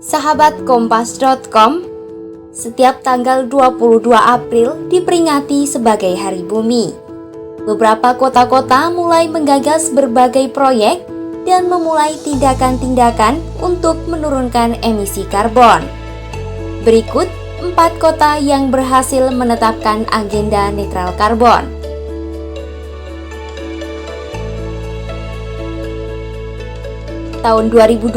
Sahabat Kompas.com, setiap tanggal 22 April diperingati sebagai Hari Bumi. Beberapa kota-kota mulai menggagas berbagai proyek dan memulai tindakan-tindakan untuk menurunkan emisi karbon. Berikut 4 kota yang berhasil menetapkan agenda netral karbon. Tahun 2012,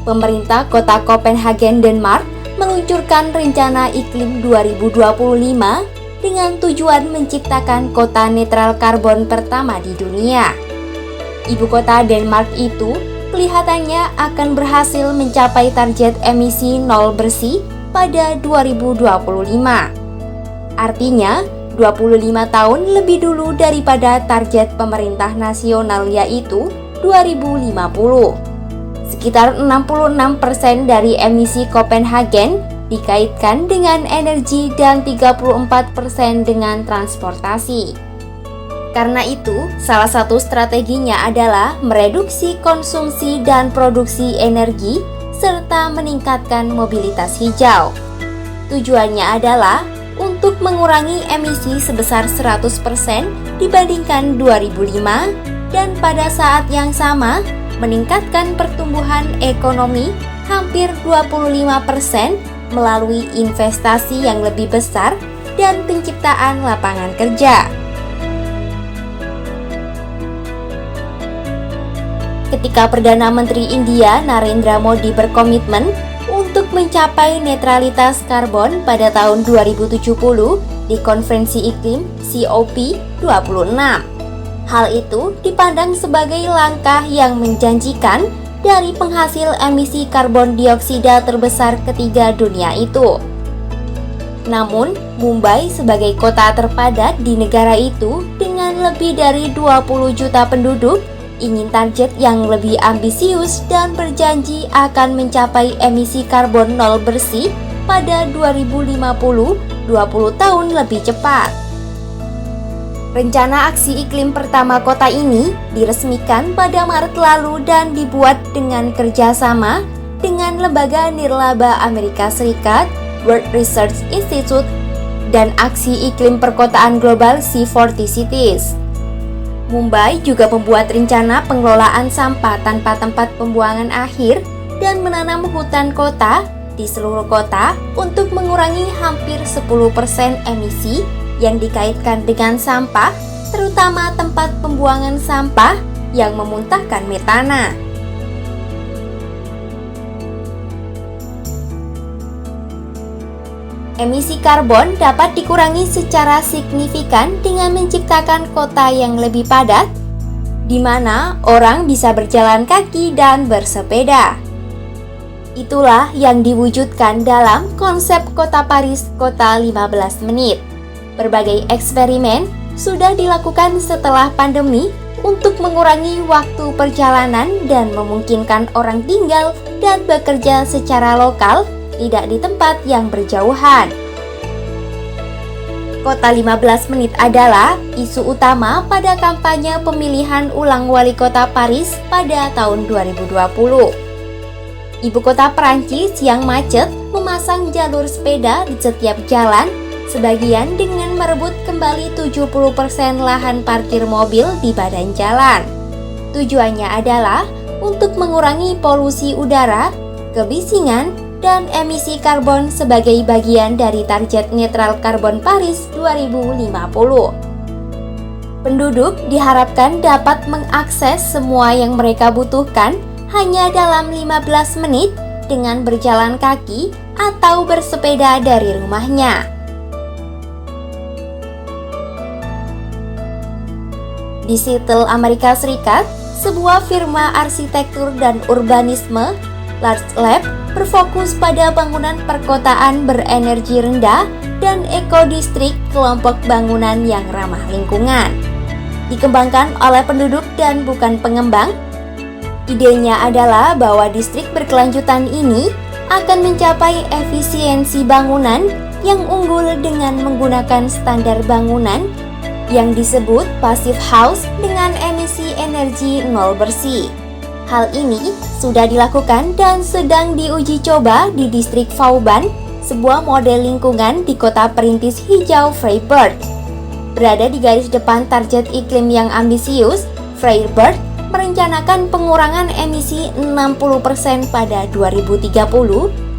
pemerintah kota Copenhagen, Denmark meluncurkan rencana iklim 2025 dengan tujuan menciptakan kota netral karbon pertama di dunia. Ibu kota Denmark itu kelihatannya akan berhasil mencapai target emisi nol bersih pada 2025. Artinya, 25 tahun lebih dulu daripada target pemerintah nasional yaitu 2050. Sekitar 66% dari emisi Copenhagen dikaitkan dengan energi dan 34% dengan transportasi. Karena itu, salah satu strateginya adalah mereduksi konsumsi dan produksi energi serta meningkatkan mobilitas hijau. Tujuannya adalah untuk mengurangi emisi sebesar 100% dibandingkan 2005 dan pada saat yang sama meningkatkan pertumbuhan ekonomi hampir 25% melalui investasi yang lebih besar dan penciptaan lapangan kerja. Ketika Perdana Menteri India Narendra Modi berkomitmen untuk mencapai netralitas karbon pada tahun 2070 di konferensi iklim COP26. Hal itu dipandang sebagai langkah yang menjanjikan dari penghasil emisi karbon dioksida terbesar ketiga dunia itu. Namun, Mumbai sebagai kota terpadat di negara itu dengan lebih dari 20 juta penduduk ingin target yang lebih ambisius dan berjanji akan mencapai emisi karbon nol bersih pada 2050, 20 tahun lebih cepat. Rencana aksi iklim pertama kota ini diresmikan pada Maret lalu dan dibuat dengan kerjasama dengan Lembaga Nirlaba Amerika Serikat, World Resources Institute, dan Aksi Iklim Perkotaan Global C40 Cities. Mumbai juga membuat rencana pengelolaan sampah tanpa tempat pembuangan akhir dan menanam hutan kota di seluruh kota untuk mengurangi hampir 10% emisi yang dikaitkan dengan sampah, terutama tempat pembuangan sampah yang memuntahkan metana. Emisi karbon dapat dikurangi secara signifikan dengan menciptakan kota yang lebih padat, di mana orang bisa berjalan kaki dan bersepeda. Itulah yang diwujudkan dalam konsep Kota Paris Kota 15 Menit. Berbagai eksperimen sudah dilakukan setelah pandemi untuk mengurangi waktu perjalanan dan memungkinkan orang tinggal dan bekerja secara lokal, tidak di tempat yang berjauhan. Kota 15 Menit adalah isu utama pada kampanye pemilihan ulang wali kota Paris pada tahun 2020. Ibu kota Perancis yang macet memasang jalur sepeda di setiap jalan, sebagian dengan merebut kembali 70% lahan parkir mobil di badan jalan. Tujuannya adalah untuk mengurangi polusi udara, kebisingan, dan emisi karbon sebagai bagian dari target netral karbon Paris 2050. Penduduk diharapkan dapat mengakses semua yang mereka butuhkan hanya dalam 15 menit dengan berjalan kaki atau bersepeda dari rumahnya. Di Seattle, Amerika Serikat, sebuah firma arsitektur dan urbanisme, Large Lab, berfokus pada bangunan perkotaan berenergi rendah dan ekodistrik kelompok bangunan yang ramah lingkungan. Dikembangkan oleh penduduk dan bukan pengembang, idenya adalah bahwa distrik berkelanjutan ini akan mencapai efisiensi bangunan yang unggul dengan menggunakan standar bangunan yang disebut passive house dengan emisi energi nol bersih. Hal ini sudah dilakukan dan sedang diuji coba di distrik Vauban, sebuah model lingkungan di kota perintis hijau Freiburg. Berada di garis depan target iklim yang ambisius, Freiburg merencanakan pengurangan emisi 60% pada 2030,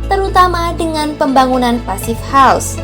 terutama dengan pembangunan passive house.